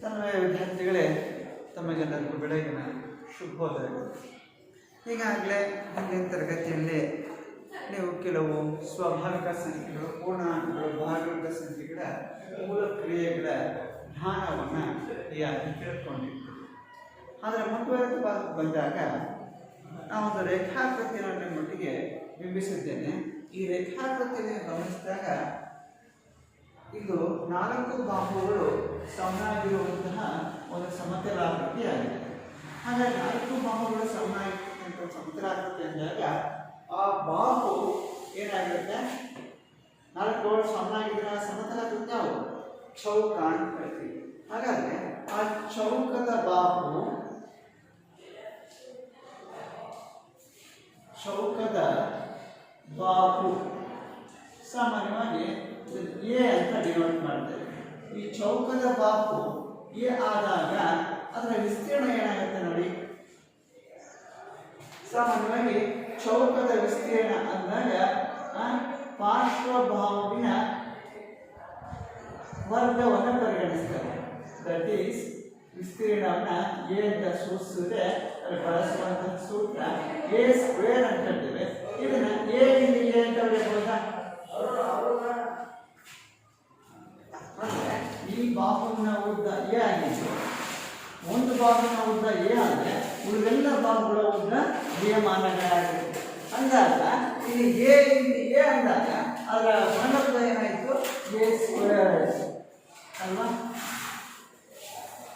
ತನ್ಮಯ ವಿದ್ಯಾರ್ಥಿಗಳೇ, ತಮಗೆಲ್ಲರಿಗೂ ಬೆಳಗಿನ ಶುಭೋದಯಗಳು. ಈಗಾಗಲೇ ಹಿಂದಿನ ತರಗತಿಯಲ್ಲಿ ನೀವು ಕೆಲವು ಸ್ವಾಭಾವಿಕ ಸಂಖ್ಯೆಗಳು, ಪೂರ್ಣಾಂಕಗಳು, ಭಾಗವರ್ಗ ಸಂಖ್ಯೆಗಳ ಮೂಲ ಕ್ರಿಯೆಗಳ ಜ್ಞಾನವನ್ನು ಯಾಕೆ ತಿಳ್ಕೊಂಡಿರ್ತೀವಿ. ಆದರೆ ಮುಂದುವರೆದು ಬಂದಾಗ ನಾವೊಂದು ರೇಖಾಕೃತಿಯನ್ನು ನಿಮ್ಮೊಟ್ಟಿಗೆ ಬಿಂಬಿಸಿದ್ದೇನೆ. ಈ ರೇಖಾಕೃತಿಯನ್ನು ಗಮನಿಸಿದಾಗ ಇದು 4 ಬಾಹುಗಳು ಸಮನಾಗಿರುವಂತಹ ಒಂದು ಸಮತಲಾಕೃತಿಯಾಗಿದೆ. ಹಾಗಾಗಿ 4 ಬಾಹುಗಳು ಸಮನಾಗಿರ್ತಕ್ಕಂಥ ಸಮತಲಾಕೃತಿ ಅಂದಾಗ ಆ ಬಾಹು ಏನಾಗಿರುತ್ತೆ, 4 ಬಾಹುಗಳು ಸಮನಾಗಿದ್ದರೆ ಆ ಸಮತಲಾಕೃತಿ ಯಾವುದು? ಚೌಕ ಅಂತ ಹೇಳ್ತೀವಿ. ಹಾಗಾದ್ರೆ ಆ ಚೌಕದ ಬಾಹು ಸಾಮಾನ್ಯವಾಗಿ ಎ ಅಂತ ಡಿನೋಟ್ ಮಾಡ್ತೇವೆ. ಈ ಚೌಕದ ಬಾಹು ಎ ಆದಾಗ ಅದರ ವಿಸ್ತೀರ್ಣ ಏನಾಗುತ್ತೆ ನೋಡಿ. ಸಾಮಾನ್ಯವಾಗಿ ಚೌಕದ ವಿಸ್ತೀರ್ಣ ಅಂದಾಗ ಪಾರ್ಶ್ವಬಾಹುವಿನ ವರ್ಗವನ್ನು ಪರಿಗಣಿಸ್ತಾರೆ. ದಟ್ ಈಸ್ ವಿಸ್ತೀರ್ಣವನ್ನು ಎ ಅಂತ ಸೂಚಿಸಿದ್ರೆ ಅದನ್ನು ಬಳಸುವಂತಹ ಸೂತ್ರ ಎ ಸ್ಕ್ವೇರ್ ಅಂತ ಹೇಳ್ತೇವೆ. ಇದನ್ನ ಎ ಇಂದ ಎ ಅಂತ ಬರೆಯಬಹುದಾ? ಈ ಬಾಹುವಿನ ಉದ್ದ ಎ ಆಗಿದೆ. ಒಂದು ಬಾಹುವಿನ ಉದ್ದ ಎ ಆದರೆ ಉಳಿದೆಲ್ಲ ಬಾಹುಗಳ ಉದ್ದ ಎ ಮಾನಗಳಾಗಿರುತ್ತೆ. ಅಂದಾಗ ಇಲ್ಲಿ ಎ ಇಂದ ಎ ಅಂದಾಗ ಅದರ ವರ್ಗದ ಏನಾಯಿತು? ಎ ಸ್ಕ್ವೇರ್ ಆಯಿತು ಅಲ್ವಾ?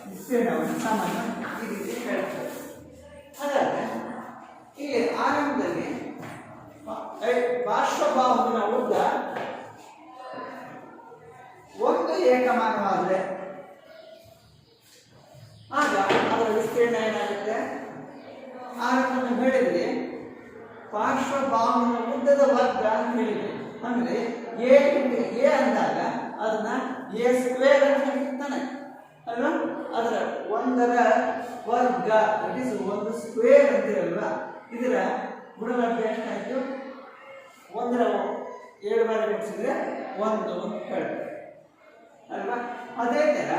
ವಿಸ್ತೀರ್ಣವನ್ನು ಸಾಮಾನ್ಯ ಈ ರೀತಿ ಹೇಳ್ತಾರೆ. ಹಾಗಾದ್ರೆ ಇಲ್ಲಿ ಆರಂಭದಲ್ಲಿ ಪಾರ್ಶ್ವಬಾಹುವಿನ ಉದ್ದ ಒಂದು ಏಕಮಾನವಾದರೆ ಆಗ ಅದರ ವಿಸ್ತೀರ್ಣ ಏನಾಗುತ್ತೆ? ಆರಂಭ ಹೇಳಿದ್ರೆ ಪಾರ್ಶ್ವಬಾಹುವಿನ ಉದ್ದದ ವರ್ಗ ಅಂತ ಹೇಳಿದ್ವಿ. ಅಂದ್ರೆ ಎ ಇಂಟು ಎ ಅಂದಾಗ ಅದನ್ನ ಎ ಸ್ಕ್ವೇರ್ ಅಂತ ಹೇಳ್ತಾನೆ ಅಲ್ವಾ? ಅದರ ಒಂದರ ವರ್ಗ ದಟ್ ಈಸ್ ಒಂದು ಸ್ಕ್ವೇರ್ ಅಂತೀರಲ್ವಾ? ಇದರ ಗುಣಲಬ್ಧ ಎಷ್ಟಾಯ್ತು? 1ರ 7 ಬಾರಿ ಗುಣಿಸಿದ್ರೆ 1 ಅಂತ ಹೇಳ್ತಾರೆ ಅಲ್ವಾ? ಅದೇ ತರ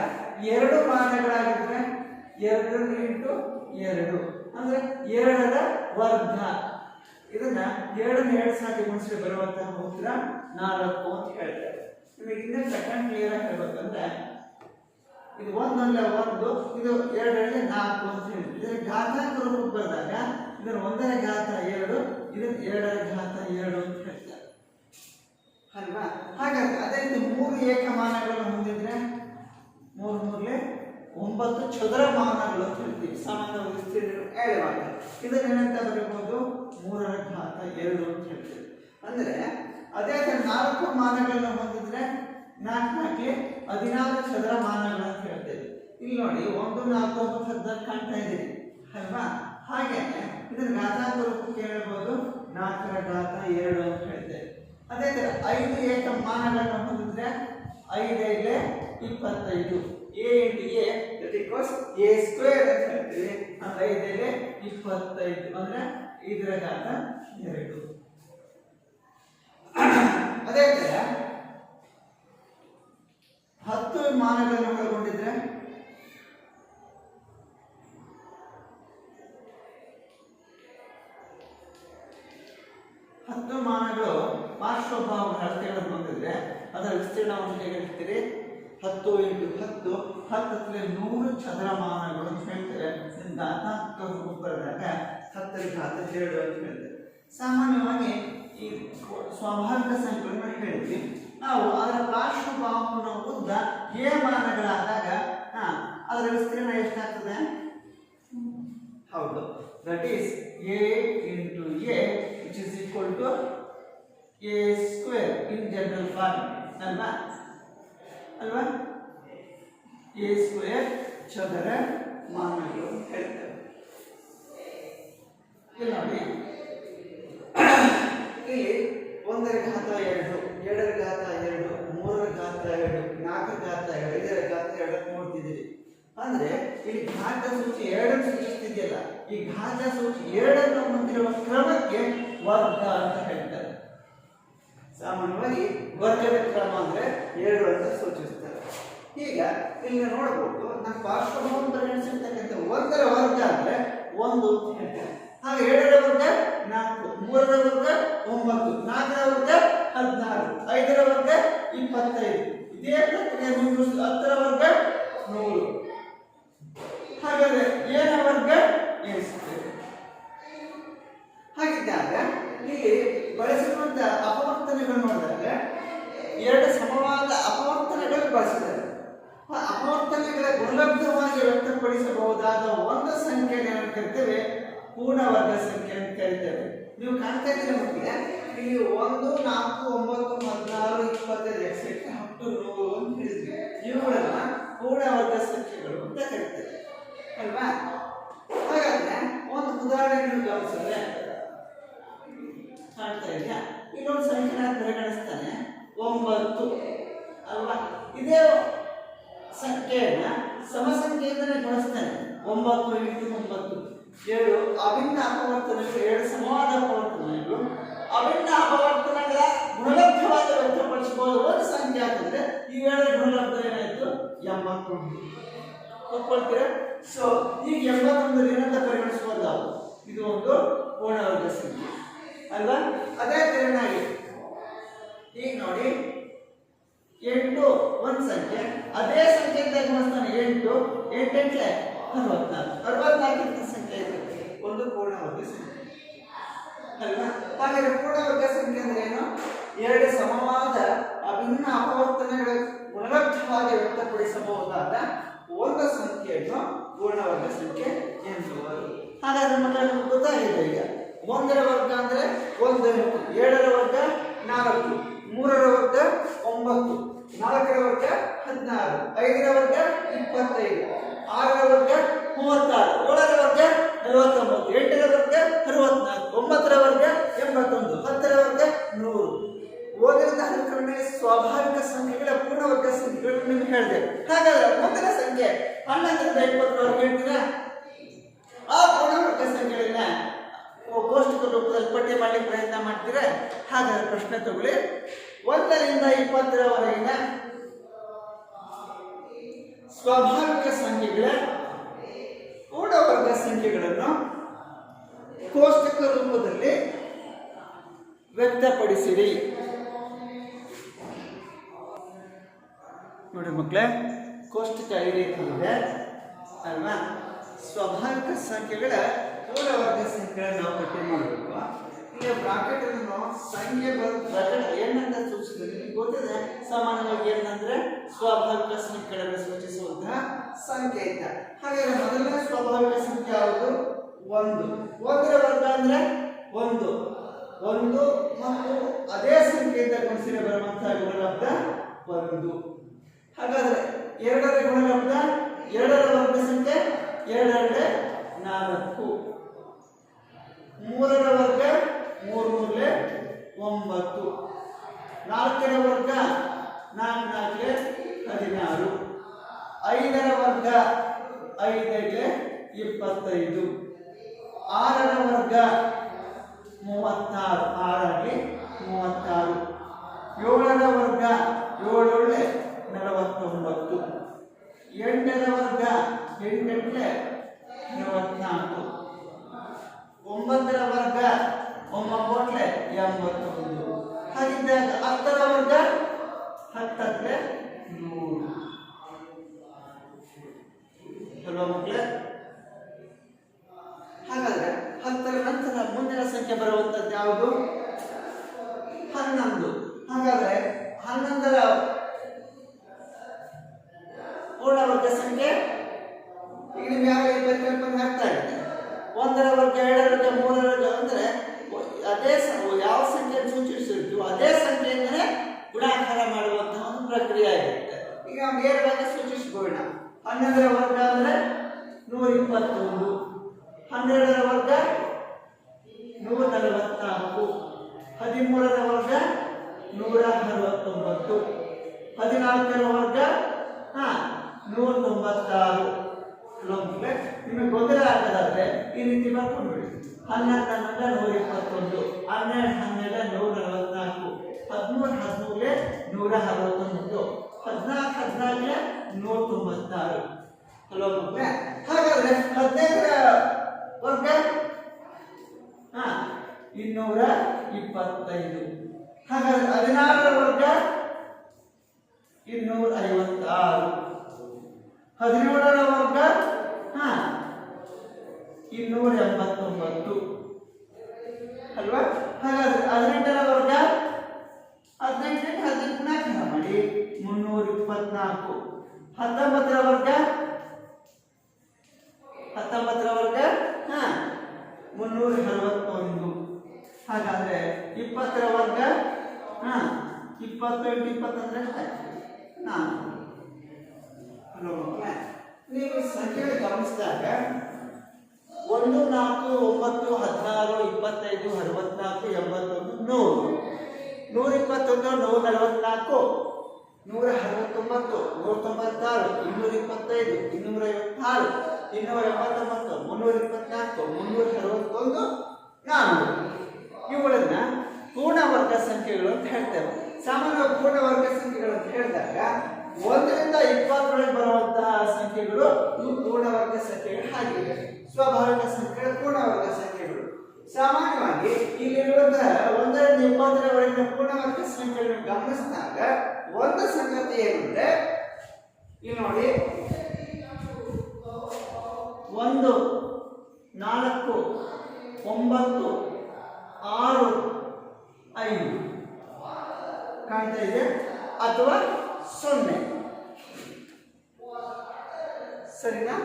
2 ಮಾನಗಳಾಗಿದ್ರೆ 2 ಇಂಟು 2 ಅಂದ್ರೆ 2ರ ವರ್ಗ. ಇದನ್ನ 2 ಸಾರಿ ಗುಣಿಸಿ ಬರುವಂತಹ ಉತ್ತರ 4 ಅಂತ ಹೇಳ್ತಾರೆ. ನಿಮಗೆ ಇನ್ನೂ ಸೆಕೆಂಡ್ ಕ್ಲಿಯರ್ ಆಗಿ ಹೇಳ್ಬೇಕಂದ್ರೆ ಇದು 1 ಅಲ್ಲ 1, ಇದು 2ರಲ್ಲಿ 4 ಅಂತ ಹೇಳಿ ಇದರ ಘಾತಾಂಕ ರೂಪಕ್ಕೆ ಬಂದಾಗ ಇದರ 1ರ ಘಾತ 2, ಇದರ 2ರ ಘಾತ 2 ಅಂತ ಹೇಳ್ತಾರೆ ಅಲ್ವಾ? ಹಾಗಾಗಿ ಅದೇ ರೀತಿ 3 ಏಕಮಾನಗಳನ್ನು ಹೊಂದಿದ್ರೆ 3 9 ಚದರ ಮಾನಗಳು ಅಂತ ಹೇಳ್ತೀವಿ. ಸಾಮಾನ್ಯ ವಿಸ್ತೀರ್ಣ ಹೇಳುವಾಗ ಇದನ್ನ ಏನಂತ ಬರೀಬಹುದು? 3ರ ಘಾತ 2 ಅಂತ ಹೇಳ್ತೀವಿ. ಅಂದ್ರೆ ಅದೇ ತರ 4 ಮಾನಗಳನ್ನು ಹೊಂದಿದ್ರೆ 4 16 ಚದರ ಮಾನಗಳು ಅಂತ ಹೇಳ್ತೇವೆ. ಇಲ್ಲಿ ನೋಡಿ 1 4 9 14 ಕಾಣ್ತಾ ಇದ್ದೀರಿ ಅಲ್ವಾ? ಹಾಗೆ ಇದನ್ನ ಘಾತಾಂಕ ರೂಪಕ್ಕೆ ಹೇಳ್ಬೋದು 4ರ ಘಾತ 2 ಅಂತ ಹೇಳ್ತೇವೆ. ಅದೇ ತರ 5 ಏಕಮಾನಗಳನ್ನು ಹೊಂದಿದ್ರೆ 5 5 25 A into A that equals A square ಅಂತ ಹೇಳ್ತೀವಿ. ಅಂದ್ರೆ 5 5 25 ಅಂದ್ರೆ 5ರ ಘಾತ 2. ಅದೇ ತರ 10 ಮಾನಗಳನ್ನು ಒಳಗೊಂಡಿದ್ರೆ 10 ಮಾನಗಳು ಪಾರ್ಶ್ವಬಾಹುವಿನ ಅಳತೆಗಳನ್ನು ಹೊಂದಿದ್ರೆ ಅದರ ವಿಸ್ತೀರ್ಣವನ್ನು ಹೇಗೆ ಹೇಳ್ತೀರಿ? 10 ಇಂಟು 10 10 100 ಚದರ ಮಾನಗಳು ಅಂತ ಹೇಳ್ತೇವೆ. ಘಾತಾಂಕ ರೂಪ ಬರೆದಾಗ 10ರ ಘಾತ 2 ಅಂತ ಹೇಳ್ತೇವೆ. ಸಾಮಾನ್ಯವಾಗಿ ಈ ಸ್ವಾಭಾವಿಕ ಸಂಖ್ಯೆಗಳನ್ನು ಹೇಳಿದ್ವಿ ನಾವು. ಅದರ ಪಾರ್ಶ್ವಬಾಹುವಿನ ಉದ್ದ ಎ ಮಾನಗಳಾದಾಗ ಅದರ ವಿಸ್ತೀರ್ಣ ಎಷ್ಟಾಗ್ತದೆ? ಹೌದು, that is A into A which is equal to A square in general form ಅಲ್ವಾ? ಎ ಸ್ಕ್ವೇರ್ ಚದರ ಮಾನಗಳು ಹೇಳ್ತೇವೆ. ಇಲ್ಲಿ ನೋಡಿ, ಇಲ್ಲಿ 1ರ ಘಾತ 2, 2ರ ಘಾತ 2, 3ರ ಘಾತ 2, 4ರ ಘಾತ 2, 5ರ ಘಾತ 2 ನೋಡ್ತಿದ್ದೀರಿ. ಅಂದ್ರೆ ಇಲ್ಲಿ ಘಾತ ಸೂಚಿ 2 ಸೂಚಿಸ್ತಿದೆಯಲ್ಲ, ಈ ಘಾತ ಸೂಚಿ 2 ಹೊಂದಿರುವ ಕ್ರಮಕ್ಕೆ ವರ್ಗ ಅಂತ ಹೇಳ್ತಾರೆ. ಸಾಮಾನ್ಯವಾಗಿ ವರ್ಗದ ಕ್ರಮ ಅಂದ್ರೆ 2 ಅಂತ ಸೂಚಿಸ್ತಾರೆ. ಈಗ ಇಲ್ಲಿ ನೋಡಬಹುದು ನಾನು ಪಾರ್ಶ್ವಭಾವವನ್ನು ಪರಿಗಣಿಸಿರ್ತಕ್ಕಂಥ 1ರ ವರ್ಗ ಅಂದ್ರೆ 1 ಅಂತ ಹೇಳ್ತೇನೆ. ಹಾಗೆ 7ರ ವರ್ಗ 4, 3ರ ವರ್ಗ 9, 4ರ ವರ್ಗ 16, 5ರ ವರ್ಗ 25, ಇದೇ ಪ್ರಕ್ರಿಯೆ ಮುಂದುವರಿಸಿ 10ರ ವರ್ಗ 100. ಹಾಗಾದ್ರೆ ಏನ ವರ್ಗ ಎಣಿಸುತ್ತೇವೆ. ಹಾಗಿದ್ದಾಗ ಇಲ್ಲಿ ಬಳಸಿರುವಂತಹ ಅಪವರ್ತನೆಗಳು ನೋಡಿದಾಗ 2 ಸಮವಾದ ಅಪವರ್ತನೆಗಳು ಬಳಸಿದ್ದಾರೆ. ಅಪವರ್ತನೆಗಳ ಗುಣಲಬ್ಧವಾಗಿ ವ್ಯಕ್ತಪಡಿಸಬಹುದಾದ ಒಂದು ಸಂಖ್ಯೆಯನ್ನು ಏನು ಕರಿತೇವೆ? ಪೂರ್ಣವರ್ಗ ಸಂಖ್ಯೆ ಅಂತ ಕರಿತೇವೆ. ನೀವು ಕಾಣ್ತಾ ಇದ್ದೀರಿ ಮಕ್ಕಳೇ, ಇಲ್ಲಿ 1, 4, 9, 16, 25 ಎಕ್ಸೆಟ್ರಾ ಅಪ್ ಟು 100 ಅಂತ ಹೇಳಿದ್ವಿ. ಇವುಗಳನ್ನ ಪೂರ್ಣವರ್ಗ ಸಂಖ್ಯೆಗಳು ಅಂತ ಕರಿತೇವೆ ಅಲ್ವಾ? ಹಾಗಾದ್ರೆ ಒಂದು ಉದಾಹರಣೆ ಗಮನಿಸಿದ್ರೆ ಕಾಣ್ತಾ ಇದೆಯಾ? ಇನ್ನೊಂದು ಸಂಖ್ಯೆ ನಾನು ಪರಿಗಣಿಸ್ತಾನೆ 9 ಅಲ್ವಾ? ಇದೇ ಸಂಖ್ಯೆಯನ್ನ ಸಮಸಂಖ್ಯೆಯಿಂದಲೇ ಗುಣಿಸ್ತಾನೆ. 9 × 9 7 ಅಭಿನ್ನ ಅಪವರ್ತನಗಳು, 7 ಸಮವಾದ ಅಪವರ್ತನಗಳು. ಅಭಿನ್ನ ಅಪವರ್ತನಗಳ ಗುಣಲಬ್ಧವಾಗಿ ವ್ಯಕ್ತಪಡಿಸಬಹುದು ಒಂದು ಸಂಖ್ಯೆ ಅಂತಂದ್ರೆ ಈ 7ರ ಗುಣಲಬ್ಧ ಏನಾಯ್ತು? 81. ಒಪ್ಕೊಳ್ತೀರಾ? ಸೊ ಈಗ 81 ಏನಂತ ಪರಿಗಣಿಸಬಹುದು ನಾವು? ಇದು ಒಂದು ಪೂರ್ಣವರ್ಗ ಸಂಖ್ಯೆ ಅಲ್ವಾ? ಅದೇ ತೆರನಾಗಿ ಈಗ ನೋಡಿ 8 ಒಂದು ಸಂಖ್ಯೆ, ಅದೇ ಸಂಖ್ಯೆಯಿಂದ ಗುಣಿಸ್ತಾನೆ 8 8 64 ಸಂಖ್ಯೆ ಇದೆ, ಒಂದು ಪೂರ್ಣವರ್ಗ ಸಂಖ್ಯೆ ಅಲ್ವಾ? ಹಾಗಾದ್ರೆ ಪೂರ್ಣವರ್ಗ ಸಂಖ್ಯೆ ಅಂದ್ರೆ ಏನು? 2 ಸಮವಾದ ಅಭಿನ್ನ ಅಪವರ್ತನೆಗಳ ಗುಣಲಬ್ಧವಾಗಿ ವ್ಯಕ್ತಪಡಿಸಬಹುದಾದ ಒಂದು ಸಂಖ್ಯೆಯನ್ನು ಪೂರ್ಣವರ್ಗ ಸಂಖ್ಯೆ ಎನ್ನುವರು. ಹಾಗಾದ್ರೆ ಮಕ್ಕಳು ಗೊತ್ತಾಗಿದೆ. ಈಗ 1ರ ವರ್ಗ ಅಂದ್ರೆ 1, 7ರ ವರ್ಗ 4, 3ರ ವರ್ಗ 9, 4ರ ವರ್ಗ 16, 5ರ ವರ್ಗ 25, 6ರ ವರ್ಗ 36, 7ರ ವರ್ಗ 49, 8ರ ವರ್ಗ 64, 9ರ ವರ್ಗ 81, 10ರ ವರ್ಗ 100. ಓದಿದ ಅನುಕರಣೆ ಸ್ವಾಭಾವಿಕ ಸಂಖ್ಯೆಗಳ ಪೂರ್ಣವರ್ಗ ಸಂಖ್ಯೆಗಳು ನಿಮ್ಗೆ ಹೇಳಿದೆ. ಹಾಗಾದ್ರೆ ಮುಂದಿನ ಸಂಖ್ಯೆ 11ರಿಂದ 20ರವರೆಗೆ ಹೇಳ್ತೀರಾ? ಆ ಪೂರ್ಣವರ್ಗ ಸಂಖ್ಯೆಗಳನ್ನ ಕೋಷ್ಟಕ ರೂಪದಲ್ಲಿ ಪಟ್ಟಿ ಮಾಡಲಿಕ್ಕೆ ಪ್ರಯತ್ನ ಮಾಡ್ತೀರಾ? ಹಾಗಾದ್ರೆ ಪ್ರಶ್ನೆ ತಗೊಳ್ಳಿ. 1ರಿಂದ 20ರವರೆಗಿನ ಸ್ವಾಭಾವಿಕ ಸಂಖ್ಯೆಗಳ ಪೂರ್ಣವರ್ಗ ಸಂಖ್ಯೆಗಳನ್ನು ಕೋಷ್ಟಕ ರೂಪದಲ್ಲಿ ವ್ಯಕ್ತಪಡಿಸಿರಿ. ನೋಡಿ ಮಕ್ಕಳೇ, ಕೋಷ್ಟಕ ಈ ರೀತಿ ಇದೆ ಅಲ್ವಾ? ಸ್ವಾಭಾವಿಕ ಸಂಖ್ಯೆಗಳ ಪೂರ್ಣವರ್ಗ ಸಂಖ್ಯೆಗಳನ್ನು ನಾವು ಪಟ್ಟಿ ಮಾಡಬೇಕು. ಈಗ ಬ್ರಾಕೆಟ್ ಅನ್ನು ಸಂಖ್ಯೆ ಬ್ರಾಕೆಟ್ ಏನಂತ ಸೂಚಿಸಿದ್ರೆ ನಿಮಗೆ ಗೊತ್ತಿದೆ. ಸಾಮಾನ್ಯವಾಗಿ ಏನಂದ್ರೆ ಸ್ವಾಭಾವಿಕ ಸಂಖ್ಯೆಗಳನ್ನು ಸೂಚಿಸುವಂತಹ ಸಂಖ್ಯೆ ಅಂತ. ಹಾಗಾದ್ರೆ ಮೊದಲನೇ ಸ್ವಾಭಾವಿಕ ಸಂಖ್ಯೆ ಯಾವುದು? 1. 1ರ ವರ್ಗ ಅಂದ್ರೆ 1 ಮತ್ತು ಅದೇ ಸಂಖ್ಯೆಯಿಂದ ಗುಣಿಸಿದರೆ ಬರುವಂತಹ ಗುಣಲಬ್ಧ 1. ಹಾಗಾದ್ರೆ 2ರ ಗುಣಲಬ್ಧ 2ರ ವರ್ಗ ಸಂಖ್ಯೆ 2 × 4, 3ರ ವರ್ಗ 3 × 9, 4ರ ವರ್ಗ 4 × 16, 5ರ ವರ್ಗ 5 × 25, 6ರ ವರ್ಗ 36, 6 × 36, 7ರ ವರ್ಗ 7 × 49, 8ರ ವರ್ಗ 8 × 44, 9ರ ವರ್ಗ 9 × 81. ಹಾಗಿದ್ದಾಗ 10ರ ವರ್ಗ 10 × 100 ಅಲ್ವಾ ಮಕ್ಕಳೇ? ಹಾಗಾದ್ರೆ 10ರ ನಂತರ ಮುಂದಿನ ಸಂಖ್ಯೆ ಬರುವಂತದ್ದು ಯಾವುದು? 11. ಹಾಗಾದ್ರೆ 11ರ ಪೂರ್ಣವರ್ಗ ಸಂಖ್ಯೆ ಈಗ ನಿಮ್ಗೆ ಯಾವ ಪರಿಕಲ್ಪನೆ ಆಗ್ತಾ ಇದೆ? 1ರ ವರ್ಗ 2ರ ವರ್ಗ 3ರ ವರ್ಗ ಅಂದ್ರೆ ಅದೇ ಯಾವ ಸಂಖ್ಯೆ ಸೂಚಿಸಿರ್ತೀವೋ ಅದೇ ಸಂಖ್ಯೆಯಿಂದಲೇ ಗುಣಾಕಾರ ಮಾಡುವಂತಹ ಒಂದು ಪ್ರಕ್ರಿಯೆ ಆಗಿರುತ್ತೆ. ಈಗ ನೇರವಾಗಿ ಸೂಚಿಸಿಕೊಳ್ಳೋಣ. 11ರ ವರ್ಗ ಅಂದ್ರೆ 121, 12ರ ವರ್ಗ 144, 13ರ ವರ್ಗ 169, 14ರ ವರ್ಗ 196. ನಿಮಗೆ ಗೊಂದಲ ಆಗದಾದ್ರೆ ಈ ರೀತಿ ಬರ್ಕೊಂಡ್ಬಿಡಿ. 11 121, 12 12 144, 13 13 169, 14 14 196. ಅಲ್ವಾ ಮಕ್ಕಳೇ? ಹಾಗಾದ್ರೆ 15ರ ವರ್ಗ 225. ಹಾಗಾದ್ರೆ 16ರ ವರ್ಗ 256. 17ರ ವರ್ಗ 289 ಅಲ್ವಾ? ಹಾಗಾದ್ರೆ 18ರ ವರ್ಗ 18 ಮಾಡಿ 324. 19ರ ವರ್ಗ 361. ಹಾಗಾದ್ರೆ 20ರ ವರ್ಗ 20 × 20 ಅಂದ್ರೆ 4. ನೀವು ಸಂಖ್ಯೆ ಗಮನಿಸಿದಾಗ 1 4 9 16 25 64 81 100 121 144 169 196 225 256 289 324 361 400 ಇವುಗಳನ್ನ ಪೂರ್ಣವರ್ಗ ಸಂಖ್ಯೆಗಳು ಅಂತ ಹೇಳ್ತೇವೆ. ಸಾಮಾನ್ಯವಾಗಿ ಪೂರ್ಣವರ್ಗ ಸಂಖ್ಯೆಗಳು ಅಂತ ಹೇಳಿದಾಗ 1ರಿಂದ 20 ಬರುವಂತಹ ಸಂಖ್ಯೆಗಳು ಇವು ಪೂರ್ಣವರ್ಗ ಸಂಖ್ಯೆಗಳು ಆಗಿವೆ. ಸ್ವಾಭಾವಿಕ ಸಂಖ್ಯೆಗಳು ಪೂರ್ಣವರ್ಗ ಸಂಖ್ಯೆಗಳು. ಸಾಮಾನ್ಯವಾಗಿ ಇಲ್ಲಿರುವಂತಹ 1ರಿಂದ 20ರವರೆಗಿನ ಪೂರ್ಣವರ್ಗ ಸಂಖ್ಯೆಗಳನ್ನು ಗಮನಿಸಿದಾಗ ಒಂದು ಸಂಗತಿ ಏನಂದ್ರೆ ಇಲ್ಲಿ ನೋಡಿ 1 4 9 6 5 ಕಾಣ್ತಾ ಇದೆ ಅಥವಾ 0 ಸರಿನಾ?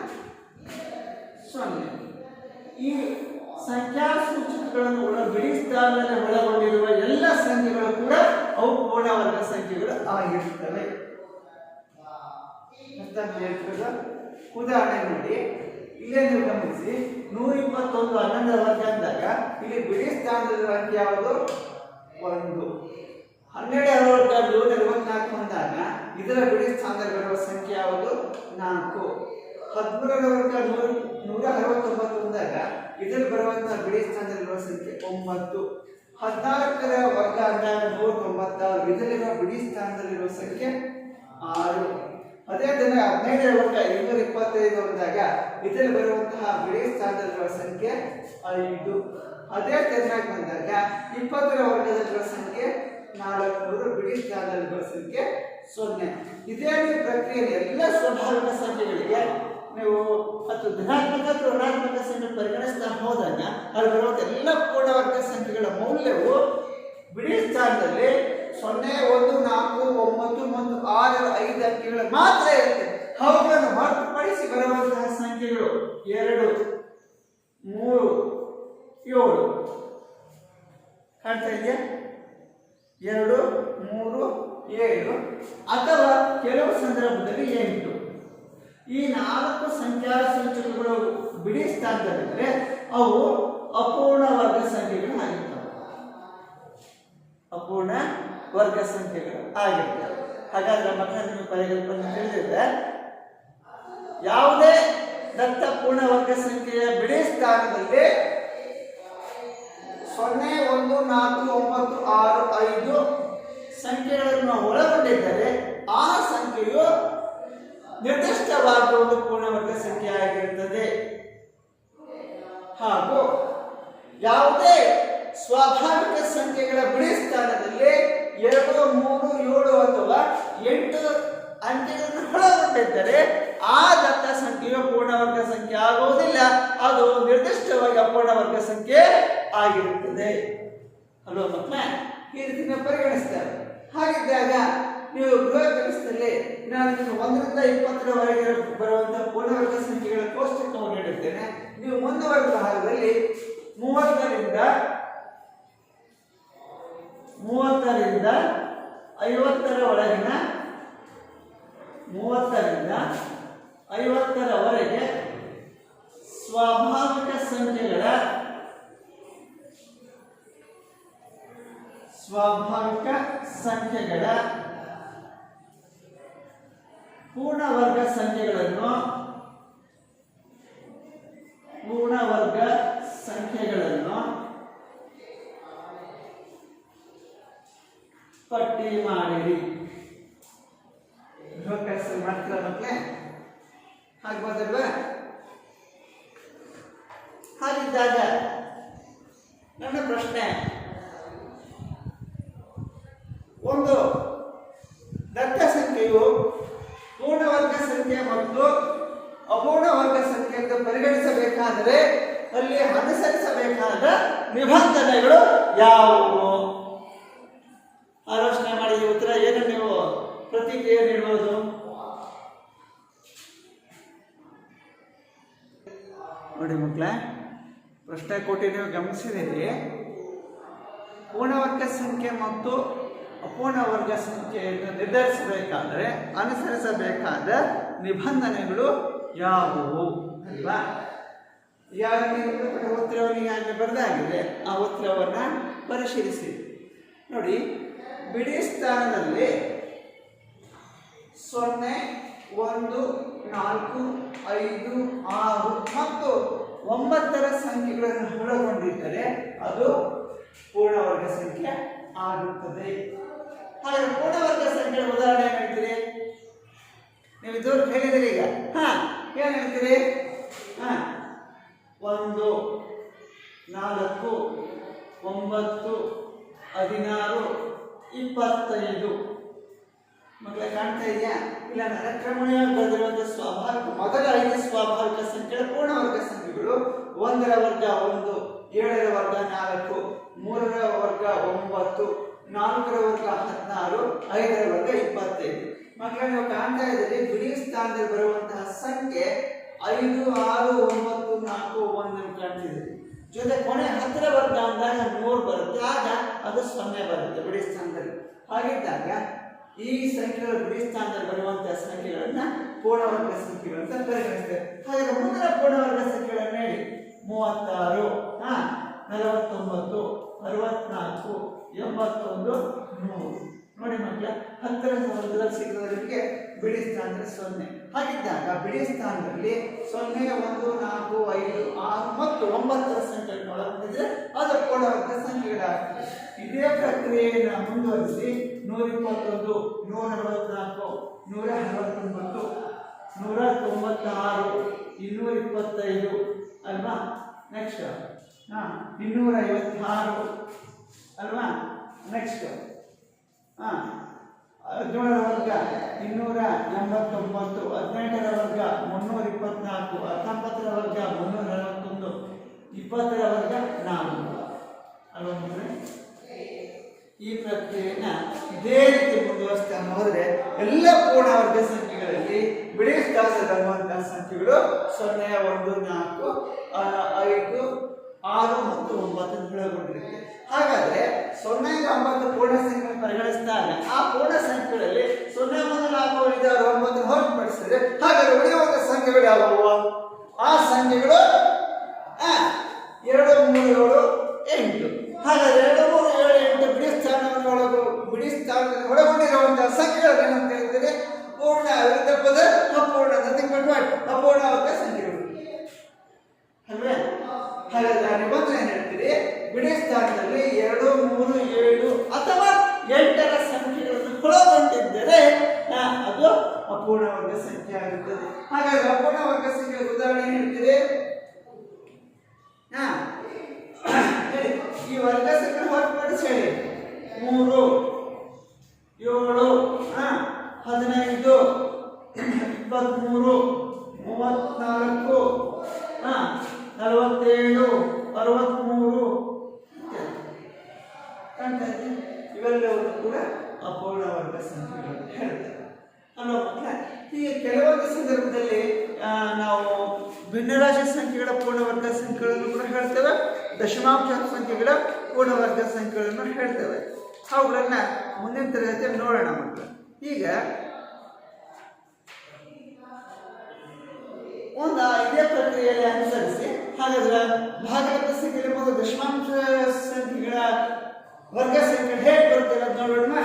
0 ಈ ಸಂಖ್ಯಾ ಸೂಚಕಗಳನ್ನು ಬಿಡಿ ಸ್ಥಾನದಲ್ಲಿ ಒಳಗೊಂಡಿರುವ ಎಲ್ಲ ಸಂಖ್ಯೆಗಳು ಕೂಡ ಅವು ಪೂರ್ಣವರ್ಗ ಸಂಖ್ಯೆಗಳು ಆಗಿರುತ್ತವೆ. ಉದಾಹರಣೆ ನೋಡಿ, ಇಲ್ಲೇ ನೀವು ಗಮನಿಸಿ 121 11ರ ವರ್ಗ ಅಂದಾಗ ಇಲ್ಲಿ ಬಿಡಿ ಸ್ಥಾನದಲ್ಲಿರುವ ಅಂಕೆ ಯಾವುದು? 1. 12ರ ವರ್ಗ 124 ಅಂದಾಗ ಇದರ ಬಿಡಿ ಸ್ಥಾನದಲ್ಲಿರುವ ಸಂಖ್ಯೆ ಯಾವುದು? 4. 13ರ ವರ್ಗ 169 ಅಂದಾಗ ಇದರಲ್ಲಿ ಬರುವಂತಹ ಬಿಡಿ ಸ್ಥಾನದಲ್ಲಿರುವ ಸಂಖ್ಯೆ 9. 14ರ ವರ್ಗ ಅಂದಾಗ 196 ಇದರಲ್ಲಿರುವ ಬಿಡಿ ಸ್ಥಾನದಲ್ಲಿರುವ ಸಂಖ್ಯೆ 6. ಅದೇ ತರ 15ರ ವರ್ಗ 225 ಅಂದಾಗ ಇದರಲ್ಲಿ ಬರುವಂತಹ ಬಿಡಿ ಸ್ಥಾನದಲ್ಲಿರುವ ಸಂಖ್ಯೆ 5. ಅದೇ ತೆರನಾಗಿ ಬಂದಾಗ 20ರ ವರ್ಗದಲ್ಲಿರುವ ಸಂಖ್ಯೆ 400 ಬಿಡಿ ಸ್ಥಾನದಲ್ಲಿರುವ ಸಂಖ್ಯೆ 0. ಇದೇ ಪ್ರಕ್ರಿಯೆಯಲ್ಲಿ ಎಲ್ಲ ಸ್ವಾಭಾವಿಕ ಸಂಖ್ಯೆಗಳಿಗೆ ನೀವು ಮತ್ತು ಧನಾತ್ಮಕ ಅಥವಾ ಋಣಾತ್ಮಕ ಸಂಖ್ಯೆ ಪರಿಗಣಿಸ್ತಾ ಹೋದಾಗ ಅಲ್ಲಿ ಬರುವಂತ ಎಲ್ಲ ಪೂರ್ಣವರ್ಗ ಸಂಖ್ಯೆಗಳ ಮೌಲ್ಯವು ಬಿಡಿ ಸ್ಥಾನದಲ್ಲಿ 0 1 4 9 ಮತ್ತು 6 5 ಅಂಕೆಗಳು ಮಾತ್ರ ಇರುತ್ತೆ. ಅವುಗಳನ್ನು ಹೊರತುಪಡಿಸಿ ಬರುವಂತಹ ಸಂಖ್ಯೆಗಳು 2 3 7 ಕಾಣ್ತಾ ಇದೆಯಾ? 2 3 7 ಅಥವಾ ಕೆಲವು ಸಂದರ್ಭದಲ್ಲಿ 8. ಈ 4 ಸಂಖ್ಯಾ ಸೂಚಕಗಳು ಬಿಡಿ ಸ್ಥಾನದಲ್ಲಿದ್ದರೆ ಅವು ಅಪೂರ್ಣ ವರ್ಗ ಸಂಖ್ಯೆಗಳು ಆಗಿರ್ತವೆ. ಅಪೂರ್ಣ ವರ್ಗ ಸಂಖ್ಯೆಗಳು ಆಗಿರ್ತವೆ. ಹಾಗಾದ್ರೆ ಮಕ್ಕಳ ನಿಮಗೆ ಪರಿಕಲ್ಪನೆ ತಿಳಿದಿದೆ, ಯಾವುದೇ ದತ್ತ ಪೂರ್ಣ ವರ್ಗ ಸಂಖ್ಯೆಯ ಬಿಡಿ ಸ್ಥಾನದಲ್ಲಿ 0 1 4 9 6 5 ಸಂಖ್ಯೆಗಳನ್ನು ಒಳಗೊಂಡಿದ್ದರೆ ಆ ಸಂಖ್ಯೆಯು ನಿರ್ದಿಷ್ಟವಾದ ಒಂದು ಪೂರ್ಣವರ್ಗ ಸಂಖ್ಯೆ ಆಗಿರುತ್ತದೆ. ಹಾಗೂ ಯಾವುದೇ ಸ್ವಾಭಾವಿಕ ಸಂಖ್ಯೆಗಳ ಬಿಡಿ ಸ್ಥಾನದಲ್ಲಿ 2 3 7 ಅಥವಾ 8 ಅಂಕೆಗಳನ್ನು ಒಳಗೊಂಡಿದ್ದರೆ ಆ ದತ್ತ ಸಂಖ್ಯೆಯು ಪೂರ್ಣವರ್ಗ ಸಂಖ್ಯೆ ಆಗುವುದಿಲ್ಲ, ಅದು ನಿರ್ದಿಷ್ಟವಾಗಿ ಅಪೂರ್ಣವರ್ಗ ಸಂಖ್ಯೆ ಆಗಿರುತ್ತದೆ. ಅಲ್ವಾ ಮಕ್ಕಳೇ? ಈ ರೀತಿ ನಾವು ಪರಿಗಣಿಸ್ತೇವೆ. ಹಾಗಿದ್ದಾಗ ನೀವು ಗೃಹ ಕೆಲಸದಲ್ಲಿ ನಾನು 1ರಿಂದ 20ರವರೆಗೆ ಬರುವಂತಹ ಪೂರ್ಣವರ್ಗ ಸಂಖ್ಯೆಗಳ ಕೋಷ್ಟಕವನ್ನು ನೀಡುತ್ತೇನೆ. ನೀವು ಮುಂದುವರೆದ ಭಾಗದಲ್ಲಿ 30ರಿಂದ 50ರ ಒಳಗಿನ 30ರಿಂದ 50ರವರೆಗೆ ಸ್ವಾಭಾವಿಕ ಸಂಖ್ಯೆಗಳ ಪೂರ್ಣವರ್ಗ ಸಂಖ್ಯೆಗಳನ್ನು ಪಟ್ಟಿ ಮಾಡಿರಿ. ಇವಾಗ ಕೆಲಸ ಮಾಡ್ತೀರ ಮಕ್ಕಳೇ, ಆಗ್ಬೋದಲ್ವಾ? ಹಾಗಿದ್ದಾಗ ನನ್ನ ಪ್ರಶ್ನೆ, ಒಂದು ದತ್ತ ಸಂಖ್ಯೆಯು ಪೂರ್ಣವರ್ಗ ಸಂಖ್ಯೆ ಮತ್ತು ಅಪೂರ್ಣ ವರ್ಗ ಸಂಖ್ಯೆ ಎಂದು ಪರಿಗಣಿಸಬೇಕಾದರೆ ಅಲ್ಲಿ ಅನುಸರಿಸಬೇಕಾದ ನಿಬಂಧನೆಗಳು ಯಾವುವು? ಆಲೋಚನೆ ಮಾಡಿ ಉತ್ತರ ಏನು ನೀವು ಪ್ರತಿಕ್ರಿಯೆ ನೀಡಬಹುದು? ನೋಡಿ ಮಕ್ಕಳ, ಪ್ರಶ್ನೆ ಕೋಟಿ ನೀವು ಗಮನಿಸಿದಿರಿ. ಪೂರ್ಣವರ್ಗ ಸಂಖ್ಯೆ ಮತ್ತು ಅಪೂರ್ಣ ವರ್ಗ ಸಂಖ್ಯೆಯನ್ನು ನಿರ್ಧರಿಸಬೇಕಾದರೆ ಅನುಸರಿಸಬೇಕಾದ ನಿಬಂಧನೆಗಳು ಯಾವುವು ಅಲ್ವಾ? ಯಾವ ಉತ್ತರವನ್ನು ಈಗಾಗಲೇ ಬರೆದಾಗಿದೆ, ಆ ಉತ್ತರವನ್ನು ಪರಿಶೀಲಿಸಿ. ನೋಡಿ, ಬಿಡಿ ಸ್ಥಾನದಲ್ಲಿ 0, 1, 4, 5, 6 ಮತ್ತು 9 ಸಂಖ್ಯೆಗಳನ್ನು ಒಳಗೊಂಡಿದ್ದರೆ ಅದು ಪೂರ್ಣವರ್ಗ ಸಂಖ್ಯೆ ಆಗುತ್ತದೆ. ಹಾಗೆ ಪೂರ್ಣವರ್ಗ ಸಂಖ್ಯೆ ಉದಾಹರಣೆ ಏನು ಹೇಳ್ತೀರಿ? ನೀವು ಇದುವರೆಗೂ ಹೇಳಿದಿರಿ. ಈಗ ಏನು ಹೇಳ್ತೀರಿ? 1, 4, 9, 16, 25 ಮಕ್ಕಳ ಕಾಣ್ತಾ ಇದೆಯಾ? ಇಲ್ಲ, ಅನುಕ್ರಮಣವಾಗಿ ಬರೆದಿರುವಂತಹ ಸ್ವಾಭಾವಿಕ ಮೊದಲ 5 ಸ್ವಾಭಾವಿಕ ಸಂಖ್ಯೆಗಳ ಪೂರ್ಣವರ್ಗ ಸಂಖ್ಯೆಗಳು 1ರ ವರ್ಗ 1, 7ರ ವರ್ಗ 4, 3ರ ವರ್ಗ 9, 4ರ ವರ್ಗ 16, 5ರ ವರ್ಗ 25. ಮಕ್ಕಳ ನೀವು ಕಾಣ್ತಾ ಇದ್ದೀರಿ, ಬಿಡಿ ಸ್ಥಾನದಲ್ಲಿ ಬರುವಂತಹ ಸಂಖ್ಯೆ 5, 6, 9, 4, 1 ಕಾಣ್ತಿದ್ದೀರಿ. ಜೊತೆ ಕೊನೆ 10ರ ವರ್ಗ ಅಂದಾಗ 100 ಬರುತ್ತೆ, ಆಗ ಅದು 0 ಬರುತ್ತೆ ಬಿಡಿ ಸ್ಥಾನದಲ್ಲಿ. ಹಾಗಿದ್ದಾಗ ಈ ಸಂಖ್ಯೆಗಳು ಬಿಡಿ ಸ್ಥಾನದಲ್ಲಿ ಬರುವಂತಹ ಸಂಖ್ಯೆಗಳನ್ನ ಪೂರ್ಣವರ್ಗ ಸಂಖ್ಯೆಗಳು ಅಂತ ಪರಿಗಣಿಸ್ತೇವೆ. ಹಾಗಾದ್ರೆ ಮುಂದಿನ ಪೂರ್ಣವರ್ಗ ಸಂಖ್ಯೆಗಳನ್ನು ಹೇಳಿ. 36, 49, 64, 81, 100. ನೋಡಿ ಮಕ್ಕಳ, 10ರ ವರ್ಗದಲ್ಲಿ ಸಿಗೋದಕ್ಕೆ ಬಿಡಿ ಸ್ಥಾನದಲ್ಲಿ 0. ಹಾಗಿದ್ದಾಗ ಬಿಡಿ ಸ್ಥಾನದಲ್ಲಿ 0, 1, 4, 5, 6 ಮತ್ತು 9ರ ಸಂಖ್ಯೆಗಳನ್ನು ಒಳಗೊಂಡಿದ್ರೆ ಅದು ಪೂರ್ಣವರ್ಗ ಸಂಖ್ಯೆಗಳಾಗ್ತದೆ. ಇದೇ ಪ್ರಕ್ರಿಯೆಯನ್ನು ಮುಂದುವರಿಸಿ 121, 164, 169, 196, 225 ಅಲ್ವಾ? ನೆಕ್ಸ್ಟ್ 256 ಅಲ್ವಾ? ನೆಕ್ಸ್ಟ್ 17ರ ವರ್ಗ 289, 18ರ ವರ್ಗ 324, 19ರ ವರ್ಗ 341, 20ರ ವರ್ಗ 400 ಅಲ್ವಾ? ಈ ಪ್ರಕ್ರಿಯೆಯನ್ನ ಇದೇ ರೀತಿ ಮುಂದುವರಿಸ್ತಾ ಹೋದರೆ ಎಲ್ಲ ಪೂರ್ಣವರ್ಗ ಸಂಖ್ಯೆಗಳಲ್ಲಿ ಬಿಡಿ ಸ್ಥಾನದಲ್ಲಿರುವಂತಹ ಸಂಖ್ಯೆಗಳು 0, 1, 4, 5, 6 ಮತ್ತು 9 ಒಳಗೊಂಡಿರುತ್ತೆ. ಹಾಗಾದ್ರೆ 0 ಇಂದ 9 ಪೂರ್ಣ ಸಂಖ್ಯೆ ಪರಿಗಣಿಸಿದಾಗ ಆ ಪೂರ್ಣ ಸಂಖ್ಯೆಗಳಲ್ಲಿ 0, 1, 4, 5, 6, 9 ಹೊರತುಪಡಿಸಿದ್ರೆ ಹಾಗಾದ್ರೆ ಉಳಿಯುವಂತ ಸಂಖ್ಯೆಗಳು ಯಾವುವು? ಆ ಸಂಖ್ಯೆಗಳು 2, 3, 7, 8. ಹಾಗಾದ್ರೆ 2, 3, 7, 8 ಬಿಡಿ ಸ್ಥಾನದಲ್ಲಿ ಒಳಗೊಂಡಿರುವಂತಹ ಸಂಖ್ಯೆಗಳು ಏನಂತ ಹೇಳಿದರೆ ಪೂರ್ಣ ವಿರುದ್ಧ ಪದ ಅಪೂರ್ಣ, ಅಪೂರ್ಣ ವರ್ಗ ಸಂಖ್ಯೆಗಳು ಅಲ್ವೇ? ಹಾಗಾದ್ರೆ ಆ ನಿಬಂಧನೆ ಏನು ಹೇಳ್ತೀರಿ? ಬಿಡಿ ಸ್ಥಾನದಲ್ಲಿ 2, 3, 7 ಅಥವಾ 8ರ ಸಂಖ್ಯೆಗಳನ್ನು ಒಳಗೊಂಡಿದ್ದರೆ ಅದು ಅಪೂರ್ಣ ವರ್ಗ ಸಂಖ್ಯೆ ಆಗುತ್ತದೆ. ಹಾಗಾದ್ರೆ ಅಪೂರ್ಣ ವರ್ಗ ಸಂಖ್ಯೆ ಉದಾಹರಣೆ ಹೇಳ್ತೀರಿ? ಈ ವರ್ಗ ಸಂಖ್ಯೆ ಹೊರತುಪಡಿಸಿ ಹೇಳಿ. 3, 7, 15, 23, 34, 47, 63 ಇವೆಲ್ಲವೂ ಕೂಡ ಅಪೂರ್ಣ ವರ್ಗ ಸಂಖ್ಯೆಗಳು ಹೇಳ್ತಾರೆ ಅಲ್ವಾ ಮಕ್ಕಳ? ಹೀಗೆ ಕೆಲವೊಂದು ಸಂದರ್ಭದಲ್ಲಿ ನಾವು ಭಿನ್ನರಾಶಿ ಸಂಖ್ಯೆಗಳ ಪೂರ್ಣವರ್ಗ ಸಂಖ್ಯೆಗಳನ್ನು ಕೂಡ ಹೇಳ್ತೇವೆ, ದಶಮಾಂಶ ಸಂಖ್ಯೆಗಳ ಪೂರ್ಣವರ್ಗ ಸಂಖ್ಯೆಗಳನ್ನು ಹೇಳ್ತೇವೆ. ಅವುಗಳನ್ನ ಮುಂದಿನ ತರಗತಿಯಲ್ಲಿ ನೋಡೋಣ ಮಕ್ಕಳು. ಈಗ ಒಂದು ಇದೇ ಪ್ರಕ್ರಿಯೆಯಲ್ಲಿ ಅನುಸರಿಸಿ ಹಾಗಾದ್ರೆ ಭಾಗಲಬ್ಧ ಸಂಖ್ಯೆಗಳ ಮತ್ತು ದಶಮಾಂಶ ಸಂಖ್ಯೆಗಳ ವರ್ಗ ಸಂಖ್ಯೆ ಹೇಗೆ ಬರುತ್ತೆ ಅಂತ ನೋಡೋಣ.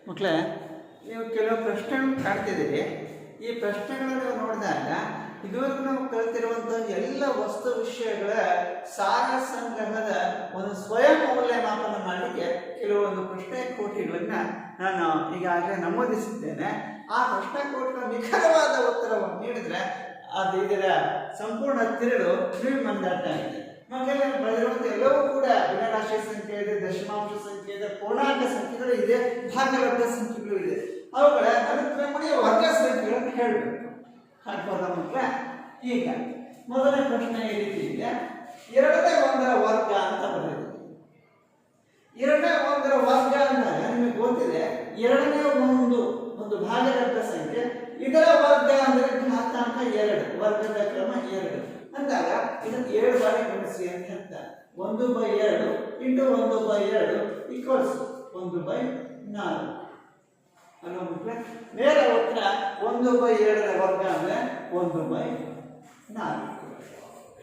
ಮಕ್ಕಳೇ, ನೀವು ಕೆಲವು ಪ್ರಶ್ನೆಗಳನ್ನು ಕಾಡ್ತಿದ್ದೀರಿ. ಈ ಪ್ರಶ್ನೆಗಳನ್ನು ನೋಡಿದಾಗ ಇದುವರೆಗೂ ನಾವು ಕಲಿತಿರುವಂತಹ ಎಲ್ಲ ವಸ್ತು ವಿಷಯಗಳ ಸಾರ ಸಂಗ್ರಹದ ಒಂದು ಸ್ವಯಂ ಮೌಲ್ಯಮಾಪನ ಮಾಡಲಿಕ್ಕೆ ಬಗ್ಗೆ ಕೆಲವೊಂದು ಪ್ರಶ್ನೆಕೋಟಿಗಳನ್ನ ನಾನು ಈಗಾಗಲೇ ನಮೂದಿಸಿದ್ದೇನೆ. ಆ ಪ್ರಶ್ನೆಕೋಟಿಗಳ ನಿಖರವಾದ ಉತ್ತರವನ್ನು ನೀಡಿದ್ರೆ ಅದು ಇದರ ಸಂಪೂರ್ಣ ತಿರುಳು ನೀವು ಮಂದಾಟಾಗಿದೆ. ಮಕ್ಕಳೇ ಬರೆದಿರುವಂಥ ಎಲ್ಲವೂ ಕೂಡ ಭಿನ್ನರಾಶಿ ಸಂಖ್ಯೆ ಇದೆ, ದಶಮಾಂಶ ಸಂಖ್ಯೆ ಇದೆ, ಪೂರ್ಣಾಂಕ ಸಂಖ್ಯೆಗಳು ಇದೆ, ಭಾಗಲಬ್ಧ ಸಂಖ್ಯೆಗಳು ಇದೆ. ಅವುಗಳ ಅನುಕ್ರಮಣೀಯ ವರ್ಗ ಸಂಖ್ಯೆಗಳನ್ನು ಹೇಳಬೇಕು. ಹಾಕ್ಬೋದ ಮಕ್ಕಳ? ಈಗ ಮೊದಲನೇ ಪ್ರಶ್ನೆ ಈ ರೀತಿ ಇದೆ, 2ನೇ ವರ್ಗ ಅಂತ ಬರೆದಿದೆ. 2ನೇ ವರ್ಗ ಅಂದಾಗ ನಿಮಗೆ ಗೊತ್ತಿದೆ, 2ನೇ ಒಂದು ಭಾಗಲಬ್ಧ ಸಂಖ್ಯೆ, ಇದರ ವರ್ಗ ಅಂದ್ರೆ ಘಾತಾಂಕ 2, ವರ್ಗದ ಕ್ರಮ 2 ಅಂದಾಗ ಇದನ್ನು 7 ಬಾರಿ ಗುಣಿಸಿ ಅಂತ ಹೇಳ್ತಾರೆ. 1/2 ಇಂಟು 1/2 ಈಕ್ವಲ್ಸ್ 1/4 ಅಲ್ವಾ ಮಕ್ಕಳೇ? ನೇರ ಉತ್ತರ 1/2 ವರ್ಗ ಅಂದ್ರೆ 1/4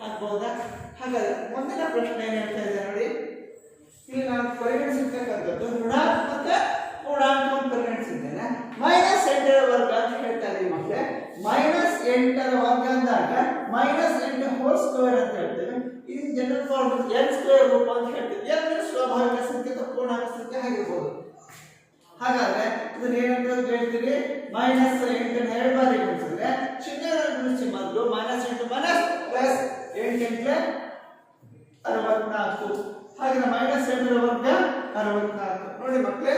ಹಾಕ್ಬಹುದಾ? ಹಾಗಾದ್ರೆ ಮುಂದಿನ ಪ್ರಶ್ನೆ ಏನ್ ಹೇಳ್ತಾ ಇದೆ ನೋಡಿ, ಇಲ್ಲಿ ನಾನು ಪರಿಗಣಿಸಿರ್ತಕ್ಕಂಥದ್ದು ಋಣಾತ್ಮಕ ಪೂರ್ಣಾಂಕವನ್ನು ಪರಿಗಣಿಸಿದ್ದೇನೆ. -8ರ ವರ್ಗ ಅಂತ ಹೇಳ್ತಾ ಇದ್ದೀವಿ ಮಕ್ಕಳೇ. -8ರ ವರ್ಗ ಅಂದಾಗ -8 ಹೋಲ್ ಸ್ಕ್ವೇರ್ ಅಂತ ಹೇಳ್ತೇವೆ. ಇದನ್ನ ಜನರಲ್ ಫಾರ್ಮ್ n² ರೂಪ ಅಂತ ಹೇಳ್ತೀವಿ. n ಸ್ವಾಭಾವಿಕ ಸಂಖ್ಯೆ ಅಥವಾ ಪೂರ್ಣಾಂಕ ಸಂಖ್ಯೆ ಆಗಿರ್ಬೋದು. ಹಾಗಾದ್ರೆ ಇದನ್ನ ಏನಂತ ಹೇಳ್ತೀವಿ? -8 ನ 2 ಬಾರಿ ಗುಣಿಸಿದ್ರೆ ಚಿಹ್ನೆಗಳನ್ನು ಗುಣಿಸಿ ಮೊದಲು -8 ಪ್ಲಸ್ 8 64. ಹಾಗೆ -8ರ ವರ್ಗ 64. ನೋಡಿ ಮಕ್ಕಳೇ,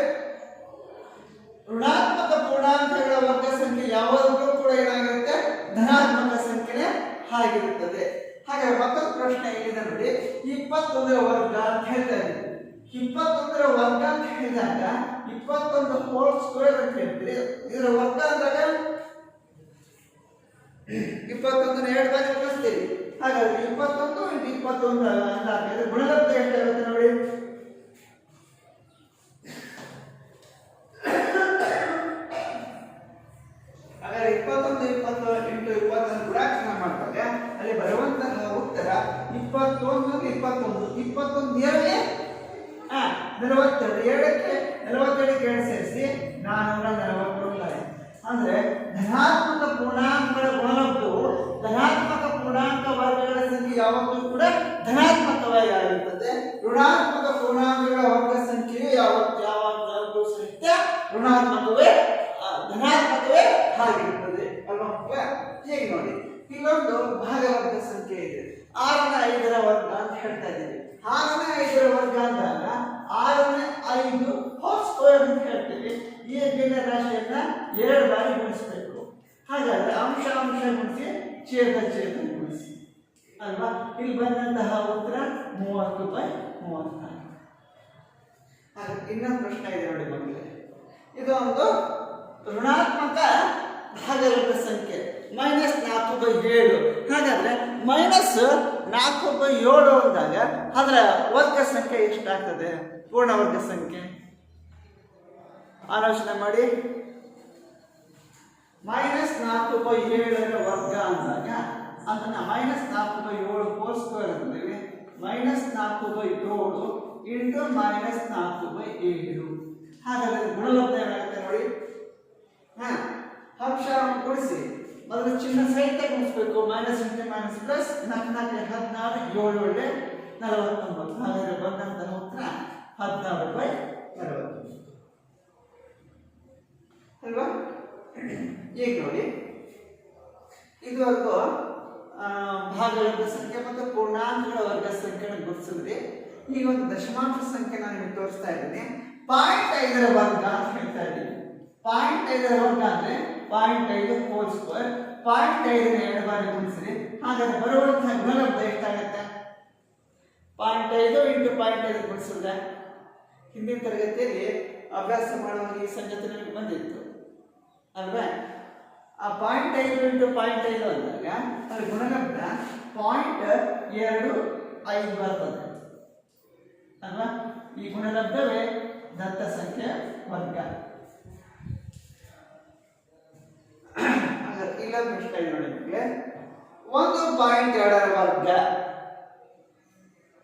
ಋಣಾತ್ಮಕ ಪೂರ್ಣಾಂಕಗಳ ವರ್ಗ ಸಂಖ್ಯೆ ಯಾವಾಗಲೂ ಕೂಡ ಏನಾಗಿರುತ್ತೆ? ಧನಾತ್ಮಕ ಸಂಖ್ಯೆ ಆಗಿರುತ್ತದೆ. ಹಾಗೆ ಮತ್ತೊಂದು ಪ್ರಶ್ನೆ ಏನಿದೆ ನೋಡಿ, 21ರ ವರ್ಗ ಅಂತ ಹೇಳ್ತಾ ಇದ್ದೀವಿ. 21ರ ವರ್ಗ ಅಂತ ಹೇಳಿದಾಗ 21 ಹೋಲ್ ಸ್ಕ್ವೇರ್ ಅಂತ ಹೇಳ್ತೀವಿ. ಇದರ ವರ್ಗ ಅಂದಾಗ 21ನ 2 ಬಾರಿ ಗುಣಿಸ್ತೀವಿ. ಹಾಗಾದ್ರೆ 21 × 21 ಅಂದಾಗ ಗುಣಲಬ್ಧ ಎಷ್ಟಾಗುತ್ತೆ ನೋಡಿ? ಹಾಗಾದ್ರೆ 21 × 20 ಗುಣಾಕಾರ ಮಾಡಿದಾಗ ಅಲ್ಲಿ ಬರುವಂತಹ ಉತ್ತರ 21 2 42. 7ಕ್ಕೆ 42ಕ್ಕೆ 2 ಸೇರಿಸಿ 441. ಅಂದ್ರೆ ಧನಾತ್ಮಕ ಪೂರ್ಣಾಂಕಗಳ ಗುಣಲಬ್ಧವು ಧನಾತ್ಮಕ ಪೂರ್ಣಾಂಕ ವರ್ಗಗಳ ಸಂಖ್ಯೆ ಯಾವಾಗಲೂ ಕೂಡ ಧನಾತ್ಮಕವಾಗಿ ಆಗಿರುತ್ತದೆ. ಋಣಾತ್ಮಕ ಪೂರ್ಣಾಂಕಗಳ ವರ್ಗ ಸಂಖ್ಯೆಯು ಯಾವಾಗಲೂ ಸಹಿತ ಧನಾತ್ಮಕವೇ ಆಗಿರುತ್ತದೆ ಅಲ್ವಾ? ಹೇಗೆ ನೋಡಿ, ಇಲ್ಲೊಂದು ಭಾಗಲಬ್ಧ ಸಂಖ್ಯೆ ಇದೆ, 6ನೇ 5ರ ವರ್ಗ ಅಂತ ಹೇಳ್ತಾ ಇದ್ದೀವಿ. 6ನೇ 5ರ ವರ್ಗ ಅಂದಾಗ 6ನೇ 5 ಹೋಲ್ ಸ್ಕ್ವೇರ್ ಅಂತ ಹೇಳ್ತೀವಿ. ಈ ಭಿನ್ನ ರಾಶಿಯನ್ನ 2 ಬಾರಿ ಗುಣಿಸಬೇಕು. ಹಾಗಾದ್ರೆ ಅಂಶ ಗುಣಿಸಿ ಛೇದ ಗುಣಿಸಿ ಅಲ್ವಾ? ಇಲ್ಲಿ ಬಂದಂತಹ ಉತ್ತರ 30/34. ಹಾಗೆ ಇನ್ನೊಂದು ಪ್ರಶ್ನೆ ಇದೆ ನೋಡಿ ಮಕ್ಕಳೇ, ಇದು ಒಂದು ಋಣಾತ್ಮಕ ಭಾಗಲಬ್ಧ ಸಂಖ್ಯೆ -4/7. ಹಾಗಾದ್ರೆ -4/7 ಅಂದಾಗ ಅದರ ವರ್ಗ ಸಂಖ್ಯೆ ಎಷ್ಟಾಗ್ತದೆ? ಪೂರ್ಣ ವರ್ಗ ಸಂಖ್ಯೆ ಆಲೋಚನೆ ಮಾಡಿ. -4/7ರ ವರ್ಗ ಅಂದಾಗ ಅದನ್ನ -4/7 ಹೋಲ್ ಸ್ಕ್ವೇರ್ ಅಂತೀವಿ. -4/7 ಇಂಟು -4/7. ಹಾಗಾದ್ರೆ ಗುಣಲಬ್ಧ ಏನಾಗುತ್ತೆ ನೋಡಿ. ಅಂಶ ಕೂಡಿಸಿ ಮೊದಲು ಚಿಹ್ನೆ ಸಹಿತ ಗುಣಿಸ್ಬೇಕು. -× ಪ್ಲಸ್ 4 16 7 49. ಹಾಗಾದ್ರೆ ಬಂದಂತಹ ಉತ್ತರ 16/40 ಅಲ್ವಾ? ಈಗ ನೋಡಿ, ಇದುವರೆಗೂ ಭಾಗಲಬ್ಧ ಸಂಖ್ಯೆ ಮತ್ತು ಪೂರ್ಣಾಂಕಗಳ ವರ್ಗ ಸಂಖ್ಯೆಯನ್ನು ಗುರುತಿಸಿದ್ರಿ. ಈಗ ಒಂದು ದಶಮಾಂಶ ಸಂಖ್ಯೆ ನಾನು ನಿಮಗೆ ತೋರಿಸ್ತಾ ಇದ್ದೀನಿ. 0.5ರ ವರ್ಗ ಅಂತ ಹೇಳ್ತಾ ಇದ್ದೀನಿ. 0.5ರ ವರ್ಗ ಅಂದ್ರೆ 0.5 ಹೋಲ್ ಸ್ಕ್ವೇರ್. 0.5ನ 2 ಬಾರಿ ಗುಣಿಸಿರಿ. ಹಾಗಾದ್ರೆ ಬರುವಂತಹ ಗುಣಲಬ್ಧ ಎಷ್ಟಾಗುತ್ತೆ? 0.5 × 0.5 ಗುಣಿಸಿದ್ರೆ ಹಿಂದಿನ ತರಗತಿಯಲ್ಲಿ ಅಭ್ಯಾಸ ಮಾಡುವಾಗ ಈ ಸಂಗತಿ ನಮಗೆ ಬಂದಿತ್ತು ಅಲ್ವಾ? ಆ 0.5 × 0.5 ಅಂದಾಗ ಅಲ್ಲಿ ಗುಣಲಬ್ಧ 0.25 ಬರ್ತದೆ ಅಲ್ವಾ? ಈ ಗುಣಲಬ್ಧವೇ ದತ್ತ ಸಂಖ್ಯೆ ವರ್ಗ. ಇಲ್ಲೊಂದು ಪ್ರಶ್ನೆ ನೋಡಿ ಮಕ್ಕಳೇ, 1.2ರ ವರ್ಗ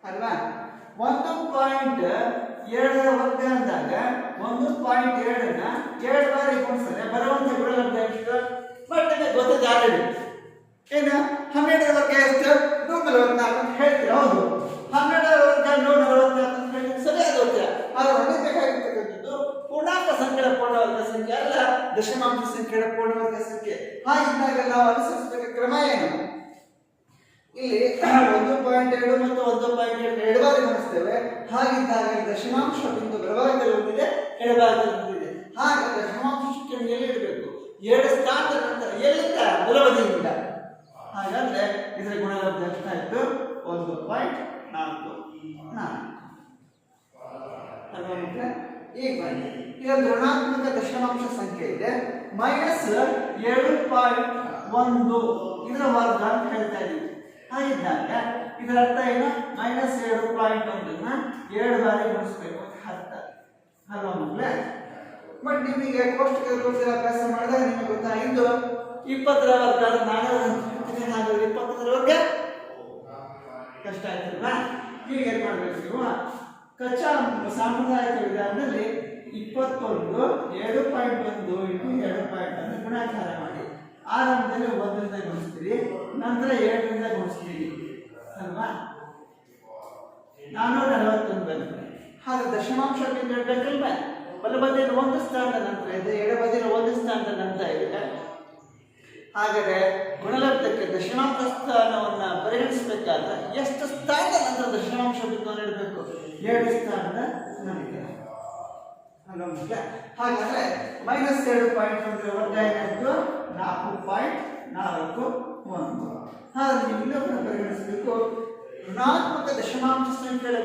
ಅಲ್ವಾ? 1.2ರ ವರ್ಗ ಅಂದಾಗ 1.2ನ 2 ಬಾರಿ ಗುಣಿಸಿದ್ರೆ ಬರುವಂತ ಗುಣಲಬ್ಧ ಎಷ್ಟು? ಬಟ್ ನಿಮಗೆ ಗೊತ್ತಿದೆ ಆಲ್ರೆಡಿ. ಏನು 12ರ ವರ್ಗ ಎಷ್ಟು? 144 ಅಂತ ಹೇಳ್ತೀರಾ? ಹೌದು. 12ರ ವರ್ಗ 144 ಅಂತ ಹೇಳಿದ್ರೆ ಸರಿಯಾದ ಉತ್ತರ. ಆದ್ರೆ ಸಂಖ್ಯೆಗಳ ಪೂರ್ಣವರ್ಗ ಸಂಖ್ಯೆ ಅಲ್ಲ, ದಶಮಾಂಶ ಸಂಖ್ಯೆಗಳ ಪೂರ್ಣವರ್ಗ ಸಂಖ್ಯೆ. ಹಾಗಿದ್ದಾಗ ನಾವು ಅನುಸರಿಸಬೇಕ ಕ್ರಮ ಏನು? ಇಲ್ಲಿ 1.2 ಮತ್ತು 1.2 ಎರಡು ಬಾರಿ ಗುಣಿಸ್ತೇವೆ. ಹಾಗಿದ್ದಾಗ ದಶಮಾಂಶ ಬಿಂದು ಬಲಭಾಗದಲ್ಲಿ ಹೊಂದಿದೆ, ಎಡಭಾಗದಲ್ಲಿ ಹೊಂದಿದೆ. ಹಾಗೆ ದಶಮಾಂಶ ಸಂಖ್ಯೆಯನ್ನು ಎಲ್ಲಿ ಇಡಬೇಕು? 7 ಸ್ಥಾನದ ನಂತರ ಎಲ್ಲಿಂದ? ಬಲಬದಿಯಿಂದ. ಹಾಗಾದ್ರೆ ಇದರ ಗುಣಲಬ್ಧ ಎಷ್ಟಾಯ್ತು? 1.44 ಅಲ್ವಾ ಮಕ್ಕಳೇ? ಈಗ ಬನ್ನಿ, ಇದೊಂದು ಋಣಾತ್ಮಕ ದಶಮಾಂಶ ಸಂಖ್ಯೆ ಇದೆ, -7.1 ಇದರ ವರ್ಗ ಅಂತ ಹೇಳ್ತಾ ಇದ್ದೀವಿ. ಹಾಗಿದ್ದಾಗ ಇದರ ಅರ್ಥ ಏನು? -7.1 7 ಬಾರಿ ಗುಣಿಸ್ಬೇಕು ಅಂತ ಅರ್ಥ ಅಲ್ವಾ ಮಕ್ಕಳೇ? ಬಟ್ ನಿಮಗೆ ಕೋಷ್ಟಕದಲ್ಲಿ ಗೊತ್ತಿರೋ ಅಭ್ಯಾಸ ಮಾಡಿದಾಗ ನಿಮಗೆ ಗೊತ್ತಾಗಿದ್ದು 20ರ ವರ್ಗ ಹಾಗಾದ್ರೆ 20ರ ವರ್ಗ ಕಷ್ಟ ಆಯ್ತಲ್ವಾ? ಈಗ ಏನ್ ಮಾಡ್ಬೇಕು ನೀವು? ಕಚ್ಚಾ ಸಾಂಪ್ರದಾಯಿಕ ವಿಧಾನದಲ್ಲಿ 21 7.1 ಇಂಟು 2.1 ಗುಣಾಕಾರ ಮಾಡಿ ಆರಂಭದಲ್ಲಿ 1ರಿಂದ ಗುಣಿಸ್ತೀರಿ, ನಂತರ 7ರಿಂದ ಗುಣಿಸ್ತೀರಿ ಅಲ್ವಾ? 441 ಬಂತು. ಹಾಗೆ ದಶಮಾಂಶ ಬಿಂದು ಇಡಬೇಕಲ್ವಾ? ಬಲಬದಿಯಲ್ಲಿ 1 ಸ್ಥಾನದ ನಂತರ ಇದೆ, ಎಡಬದಿಯಲ್ಲಿ 1 ಸ್ಥಾನದ ನಂತರ ಇದೆ. ಹಾಗಾದ್ರೆ ಗುಣಲಬ್ಧಕ್ಕೆ ದಶಮಾಂಶ ಸ್ಥಾನವನ್ನ ಪರಿಗಣಿಸಬೇಕಾದ್ರೆ ಎಷ್ಟು ಸ್ಥಾನದ ನಂತರ ದಶಮಾಂಶ ಬಿಂದುವನ್ನು ಇಡಬೇಕು? 7 ಸ್ಥಾನದ ನಂತರ ಅಲ್ವಾ? ಹಾಗಾದ್ರೆ -7.1 ವರ್ಗ ಏನಾಯ್ತು? 4.41. ಹಾಗಾಗಿ ಇಲ್ಲವನ್ನು ಪರಿಗಣಿಸಬೇಕು. ಋಣಾತ್ಮಕ ದಶಮಾಂಶ ಸಂಖ್ಯೆಗಳ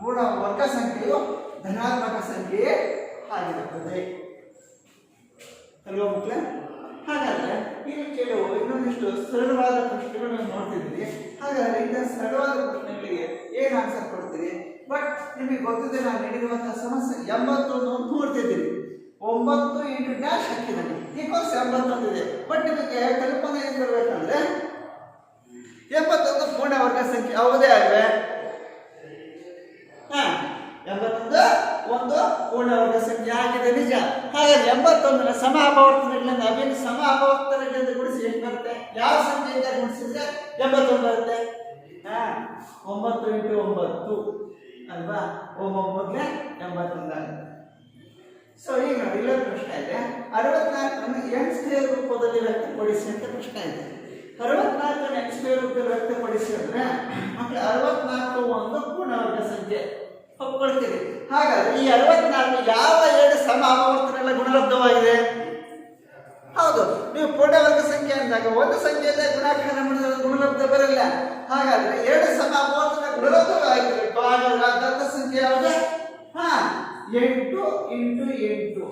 ಗುಣ ವರ್ಗ ಸಂಖ್ಯೆಯು ಧನಾತ್ಮಕ ಸಂಖ್ಯೆಯೇ ಆಗಿರುತ್ತದೆ ಅಲ್ವಾ ಮಕ್ಕಳೇ? ಹಾಗಾದ್ರೆ ಇಲ್ಲಿ ಕೆಲವು ಇನ್ನೊಂದಿಷ್ಟು ಸರಳವಾದ ಪ್ರಶ್ನೆಗಳನ್ನು ನೋಡ್ತಿದ್ದೀರಿ. ಹಾಗಾದ್ರೆ ಇಂಥ ಸರಳವಾದ ಪ್ರಶ್ನೆಗಳಿಗೆ ಏನ್ ಆನ್ಸರ್ ಕೊಡ್ತೀರಿ? ಬಟ್ ನಿಮಗೆ ಗೊತ್ತಿದೆ, ನಾನು ನೀಡಿರುವಂತಹ ಸಮಸ್ಯೆ 80 ನೋಡ್ತಿದ್ದೀರಿ. 9 ಇಂಟು ಡ್ಯಾಶ್ ಹಾಕಿದ್ದಾನೆ ಈಕ್ವಲ್ಸ್ 81 ಇದೆ. ಬಟ್ ನಿಮಗೆ ಕಲ್ಪನೆ ಏನು ಬರಬೇಕಂದ್ರೆ 81 ಪೂರ್ಣ ವರ್ಗ ಸಂಖ್ಯೆ ಯಾವುದೇ ಆಗಿವೆ. 81 ಒಂದು ಪೂರ್ಣ ವರ್ಗ ಸಂಖ್ಯೆ ಆಗಿದೆ ನಿಜ. ಹಾಗಾದ್ರೆ 81ರ ಸಮ ಅಪವರ್ತನಗಳಿಂದ ಅಭಿನ್ನ ಸಮ ಅಪವರ್ತನಗಳಿಂದ ಗುಣಿಸಿ ಎಷ್ಟು ಬರುತ್ತೆ? ಯಾವ ಸಂಖ್ಯೆಯಿಂದ ಗುಣಿಸಿದ್ರೆ 81 ಬರುತ್ತೆ? 9 ಇಂಟು 9 ಅಲ್ವಾ? 9 81 ಆಗುತ್ತೆ. ಸೊ ಈಗ ನೋಡಿ, ಇಲ್ಲೊಂದು ಪ್ರಶ್ನೆ ಇದೆ, 64 n ಸ್ಕ್ವೇರ್ ರೂಪದಲ್ಲಿ ವ್ಯಕ್ತಪಡಿಸಿ ಅಂತ ಪ್ರಶ್ನೆ ಇದೆ. 64 n ಸ್ಕ್ವೇರ್ ರೂಪದಲ್ಲಿ ವ್ಯಕ್ತಪಡಿಸಿ ಅಂದ್ರೆ ಮಕ್ಕಳು 64 ಒಂದು ಪೂರ್ಣವರ್ಗ ಸಂಖ್ಯೆ ಒಪ್ಕೊಳ್ತೀರಿ. ಹಾಗಾದ್ರೆ ಈ 64 ಯಾವ 2 ಸಮ ಅಪವರ್ತನಗಳ ಗುಣಲಬ್ಧವಾಗಿದೆ? ಹೌದು, ನೀವು ಪೂರ್ಣವರ್ಗ ಸಂಖ್ಯೆ ಅಂದಾಗ ಒಂದು ಸಂಖ್ಯೆಯಿಂದ ಗುಣಾಕಾರ ಮಾಡಿದ್ರೆ ಗುಣಲಬ್ಧ ಬರಲ್ಲ. ಹಾಗಾದ್ರೆ 2 ಸಮ ಅಪವರ್ತನ ಗುಣಲಬ್ಧವಾಗಿರಬೇಕು. ಹಾಗಾದ್ರೆ ದತ್ತ ಸಂಖ್ಯೆ ಯಾವುದು? 8 ಇಂಟು 8.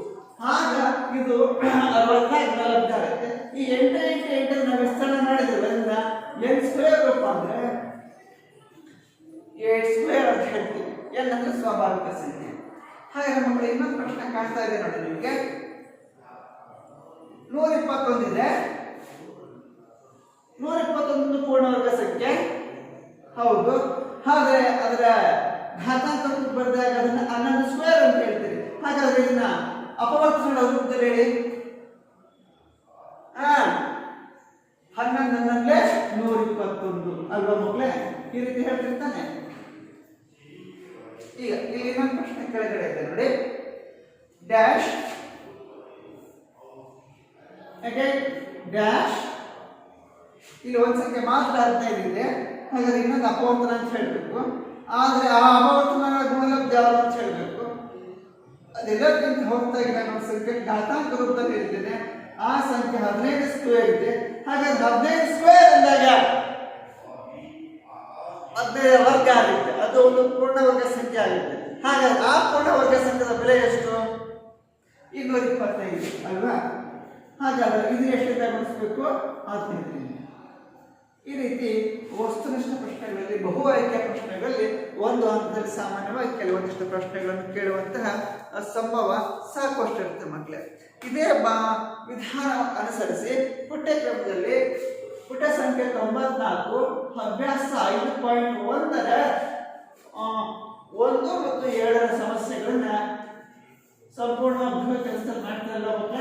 ಆಗ ಇದು 64 ಗುಣಲಬ್ಧ ಆಗುತ್ತೆ. ಈ 8 ಇಂಟು 8 ನಾವು ವಿಸ್ತರಣೆ ಮಾಡಿದ್ದೇವೆ ಅಂದ್ರೆ n ಸ್ಕ್ವೇರ್ ರೂಪ ಅಂದ್ರೆ 8 ಸ್ಕ್ವೇರ್ ಅಂತ ಹೇಳ್ತೀವಿ. n ಅಂದ್ರೆ ಸ್ವಾಭಾವಿಕ ಸಂಖ್ಯೆ. ಹಾಗಾದ್ರೆ ಮಕ್ಕಳು ಇನ್ನೊಂದು ಪ್ರಶ್ನೆ ಕಾಣ್ತಾ ಇದೆ ನೋಡಿ ನಿಮಗೆ. 121 ಇದೆ. 121 ಪೂರ್ಣವರ್ಗ ಸಂಖ್ಯೆ ಹೌದು. ಹಾಗಾದ್ರೆ ಅದರ ಘಾತಾಂಕ ಬರೆದಾಗ ಅದನ್ನ 11 ಸ್ಕ್ವೇರ್ ಅಂತ ಹೇಳ್ತೀರಿ. ಹಾಗಾದ್ರೆ ಇದನ್ನ ಅಪವರ್ತನಗಳ ರೂಪದಲ್ಲಿ ಹೇಳಿ. 11 121 ಅಲ್ವಾ ಮಕ್ಕಳೇ? ಈ ರೀತಿ ಹೇಳ್ತಿರ್ತಾನೆ. ಈಗ ಇಲ್ಲಿ ಇನ್ನೊಂದು ಪ್ರಶ್ನೆ ಕೆಳಗಡೆ ಇದೆ ನೋಡಿ. ಡ್ಯಾಶ್ ಡ್ಯಾಶ್ ಇಲ್ಲಿ ಒಂದು ಸಂಖ್ಯೆ ಮಾತ್ರ 15 ಇದೆ. ಹಾಗಾದ್ರೆ ಇನ್ನೊಂದು ಅಪವರ್ತನ ಅಂತ ಹೇಳ್ಬೇಕು. ಆದ್ರೆ ಆ ಅಪವರ್ತನಗಳ ಗುಣಲಬ್ಧ ಯಾವುದು ಅಂತ ಹೇಳ್ಬೇಕು. ಅದೆಲ್ಲಕ್ಕಿಂತ ಹೊರತಾಗಿ ನಾನು ಒಂದು ಸಂಖ್ಯೆ ಘಾತಾಂಕ ರೂಪದಲ್ಲಿ ಹೇಳ್ತೇನೆ. ಆ ಸಂಖ್ಯೆ 15 ಸ್ಕ್ವೇರ್ ಇದೆ. ಹಾಗಾದ್ರೆ 15 ಸ್ಕ್ವೇರ್ ಅಂದಾಗ 15 ವರ್ಗ ಆಗುತ್ತೆ. ಅದು ಒಂದು ಪೂರ್ಣವರ್ಗ ಸಂಖ್ಯೆ ಆಗುತ್ತೆ. ಹಾಗಾದ್ರೆ ಆ ಪೂರ್ಣವರ್ಗ ಸಂಖ್ಯೆಯ ಬೆಲೆ ಎಷ್ಟು? 225 ಅಲ್ವಾ? ಹಾಗಾದ್ರೆ ಇದು ಎಷ್ಟಿಂದ ಗುಣಿಸಬೇಕು? 15. ಈ ರೀತಿ ವಸ್ತುನಿಷ್ಠ ಪ್ರಶ್ನೆಗಳಲ್ಲಿ, ಬಹು ಆಯ್ಕೆಯ ಪ್ರಶ್ನೆಗಳಲ್ಲಿ ಒಂದು ಹಂತದಲ್ಲಿ ಸಾಮಾನ್ಯವಾಗಿ ಕೆಲವೊಂದಿಷ್ಟು ಪ್ರಶ್ನೆಗಳನ್ನು ಕೇಳುವಂತಹ ಸಂಭವ ಸಾಕಷ್ಟು ಇರುತ್ತೆ ಮಕ್ಕಳೇ. ಇದೇ ವಿಧಾನ ಅನುಸರಿಸಿ ಪಠ್ಯಕ್ರಮದಲ್ಲಿ ಪುಟ ಸಂಖ್ಯೆ 94 ಅಭ್ಯಾಸ 5.1ರ 1 ಮತ್ತು 2ರ ಸಮಸ್ಯೆಗಳನ್ನ ಸಂಪೂರ್ಣ ಕೆಲಸ ಮಾಡ್ತಾರಲ್ಲ ಮಕ್ಕಳ.